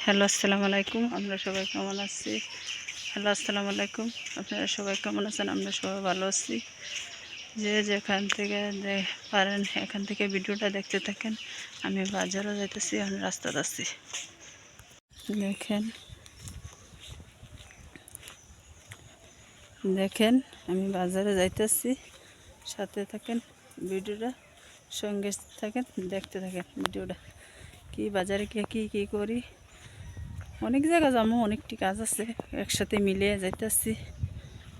Hello আসসালামু আলাইকুম। আমরা সবাই কেমন আছি? হ্যালো আসসালামু আলাইকুম। আপনারা সবাই কেমন আছেন? আমরা সবাই ভালো আছি। যে যেখান থেকে পারেন এখান থেকে ভিডিওটা দেখতে থাকেন। আমি বাজারও যাইতেছি, আমি রাস্তাতে আছি। দেখেন দেখেন আমি বাজারে যাইতেছি, সাথে থাকেন, ভিডিওটা সঙ্গে থাকেন, দেখতে থাকেন ভিডিওটা। কি বাজারে কি কি করি, অনেক জায়গা যাবো, অনেকটি কাজ আছে, একসাথে মিলিয়ে যাইতেছি।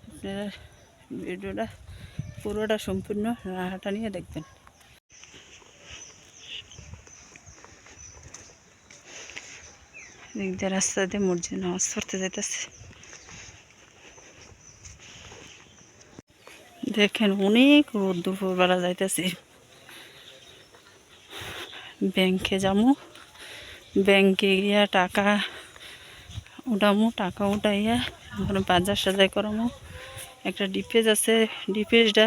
আপনারা ভিডিওটা পুরোটা সম্পূর্ণ রাহাটা নিয়ে দেখবেন। এদিক দিয়ে রাস্তা দিয়ে মসজিদ নামাজ পড়তে যাইতেছে। দেখেন অনেক রোদ, দুপুরবেলা যাইতেছি। ব্যাংকে যাবো, ব্যাংকে গিয়া টাকা উঠামো, টাকা উঠাইয়া এখন বাজার সাজাই করামো। একটা ডিপেজ আছে, ডিপেজটা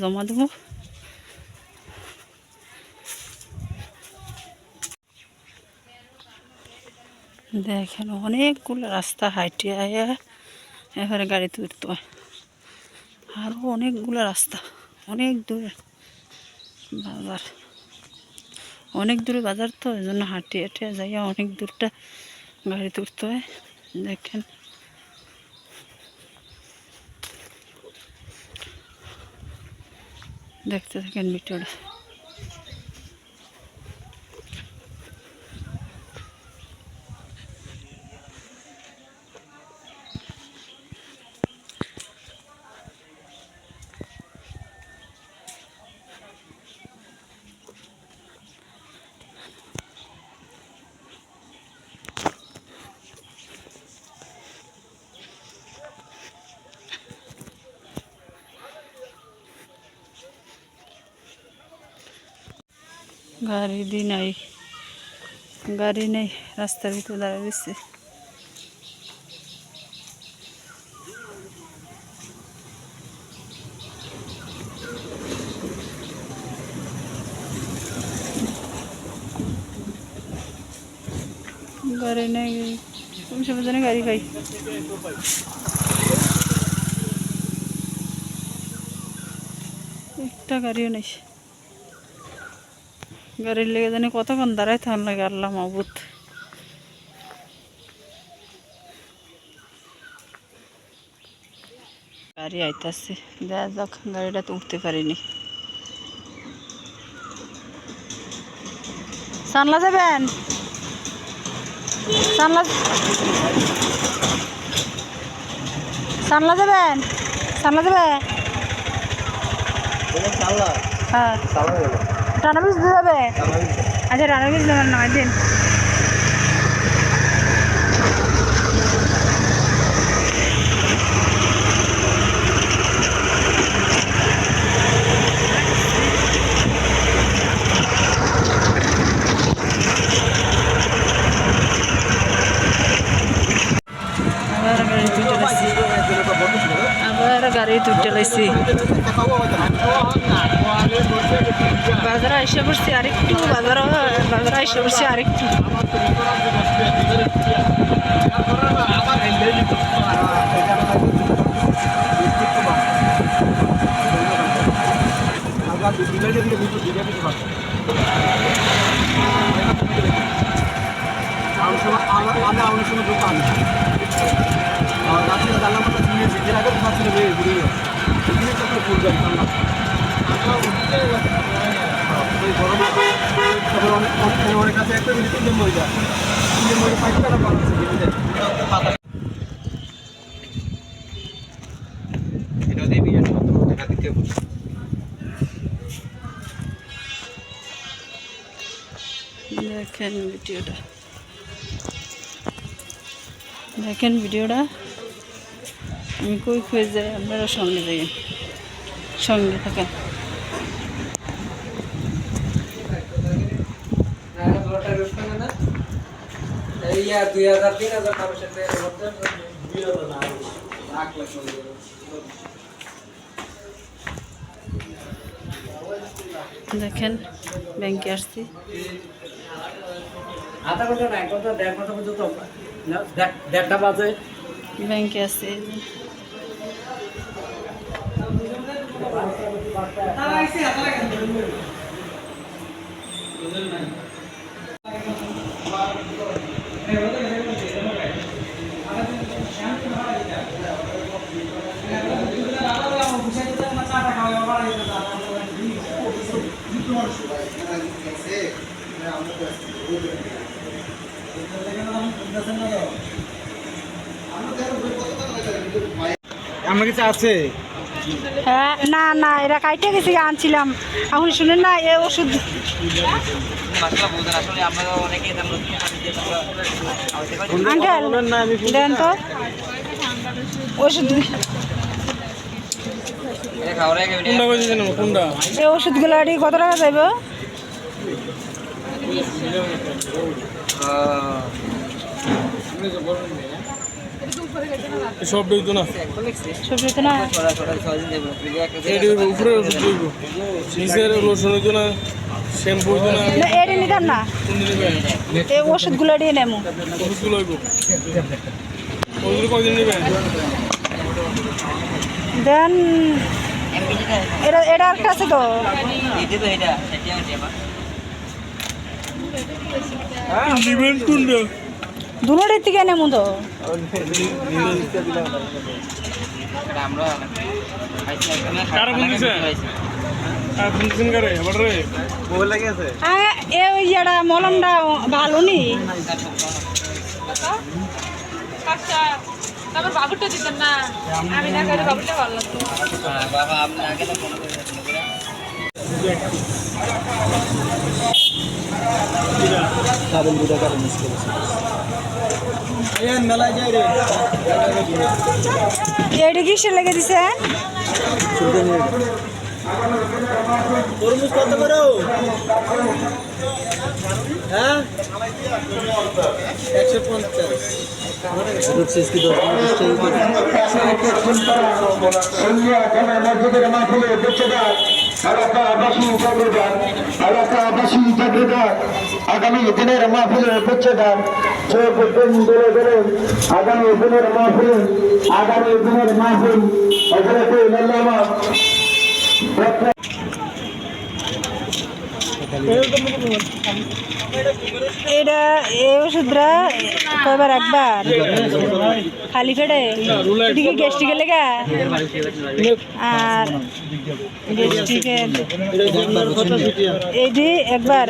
জমা দেবো। দেখেন অনেকগুলো রাস্তা হাইটে আয়া এবারে গাড়িতে উঠতে হয়। আরও অনেকগুলো রাস্তা, অনেক দূরে বাজার, অনেক দূরে বাজার, তো এই জন্য হাঁটিয়ে হাঁটিয়ে যাইয়া অনেক দূরটা গাড়িতে উঠতে হয়। দেখেন দেখতে থাকেন ভিডিওটা। গাড়ি নেই, রাস্তার ভিতরে দাঁড়িয়ে দিচ্ছে। গাড়ি নেই, কোন সময় জানি গাড়ি পাই। একটা গাড়িও নেই, গাড়ির লেগে জানি কতক্ষণ দাঁড়াই থাকার লাগে, আল্লাহ মাহবুদ। গাড়ি আইতাছে, দেখা যাক, গাড়িটা তো উঠতে পারিনি। সানলা যাবেন? সানলা সানলা যাবেন? সানলা যাবে? হ্যাঁ, টানা বীজ দিতে যাবে। আচ্ছা, টানা বীজ দেবেন, 9 দিন। আবার গাড়ি তুলতে লাইছি। বাজারে এসে পড়ছি আরেকটু, বাজারে এসে পড়ছি আরেকটু। দোকান রাত্রে জানলাম শুনেছি, এর আগে তোমার ছিল ঘুরে ফুল গাড়ি অনেক কাছে একটা মিনিট 3 মরে যায়, 3 মরে 5 টাকা বানাচ্ছে। এটা দেবি টাকা দিতে হবে। দেখেন ভিডিওটা, দেখেন ভিডিওটা। আমি কই খুঁজে যাই, আপনারা সঙ্গে যাবেন, সঙ্গে থাকেন। দেখেন ব্যাংকে আসছি, আধা ঘন্টা না, 1 ঘন্টা 1.5 ঘন্টা পর্যন্ত 1:30টা বাজে ব্যাংকে আছে এই যে। আমার কাছে আছে। হ্যাঁ না না এরা কাইটে গেছে আনছিলাম এখন শুনেন না এ ওষুধ আঙ্কেল দেন তো ওষুধ এই ওষুধগুলো কত টাকা যাইব সব দিত না সব দিত না এটির উপরে ওষুধ দিব নিচের লোশন হইতো না শ্যাম্পু হইতো না এটা নিতাম না কোনদিন নেবেন এই ওষুধগুলো দিয়ে নেবো ওষুধগুলো হইব ওষুধ কয়দিন নেবেন দেন এটা এটা একটা আছে তো নেবেন কোনটা দুটোর থেকে নেবো তো কারা ফোন দিছে আর ফোন দিছেন কারে আবার রে মোবাইল লাগি আছে ওই এটা মলমটা ভালো নি তারপর বাবুরটা দিতেন না আমি না করে বাবুরটা ভালো লাগতো বাবা আপনি আগে তো ফোন করে কারণ দুটা কারণ মিস করেছে আয়ান মেলা যাই রে এটা কিসে লেগে দিছে তরমুজ কত করো হ্যাঁ 150 আগামী দিনের মাহফিলে উচ্চদান আগামী দিনের মাহফিল এটা এই ওষুধরা কয়বার একবার খালি পেটে এদিকে গ্যাস্ট্রিকের লেগা আর গ্যাস্ট্রিকের এইটি একবার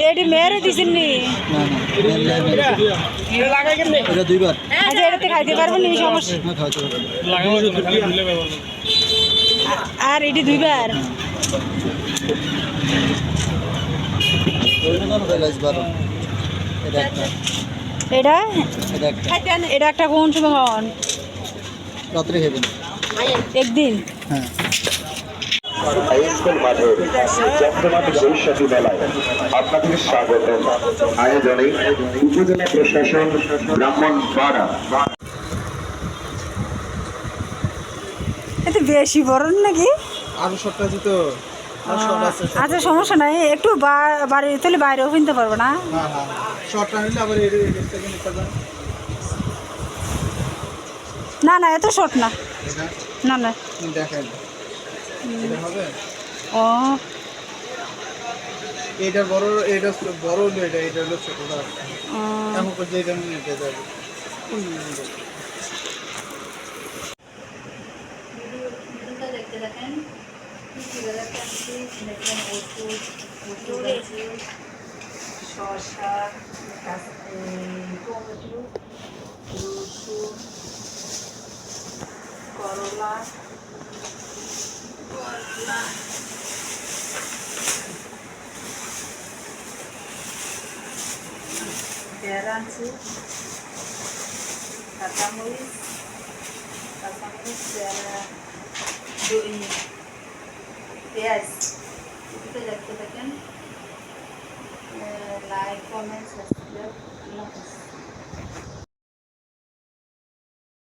এইটি মেয়েরে দিছেন নি আচ্ছা এটাতে খাইতে পারবেন নি সমস্যা আর এটি দুইবার এটা এটা একটা কোন সময় হন রাত্রে খাবেন একদিন স্কুল মাঠের চট্টগ্রাম বৈশাখী মেলায় আপনাদের স্বাগত। আয়োজনে উপজেলা প্রশাসন ব্রাহ্মণপাড়া। এত বেশি বড় নাকি আরো সপ্তাহ দিত আচ্ছা সমস্যা নাই একটু বাড়ি তাহলে বাইরেও কিনতে পারবো না শর্টটা নিলে আবার না না এত শর্ট না না না দেখাই হবে ও এটা বড় এটা বড় হলো এটা হলো ছোটটা এমন করতে এটা নিতে যাবে দেখতে দেখেন শসা টমেটো রসুন করলা পেয়ারা আনছি কাঁচামরিচ পেয়ারা পেঁয়াজ এগুলো দেখতে থাকেন লাইক কমেন্ট সাবস্ক্রাইব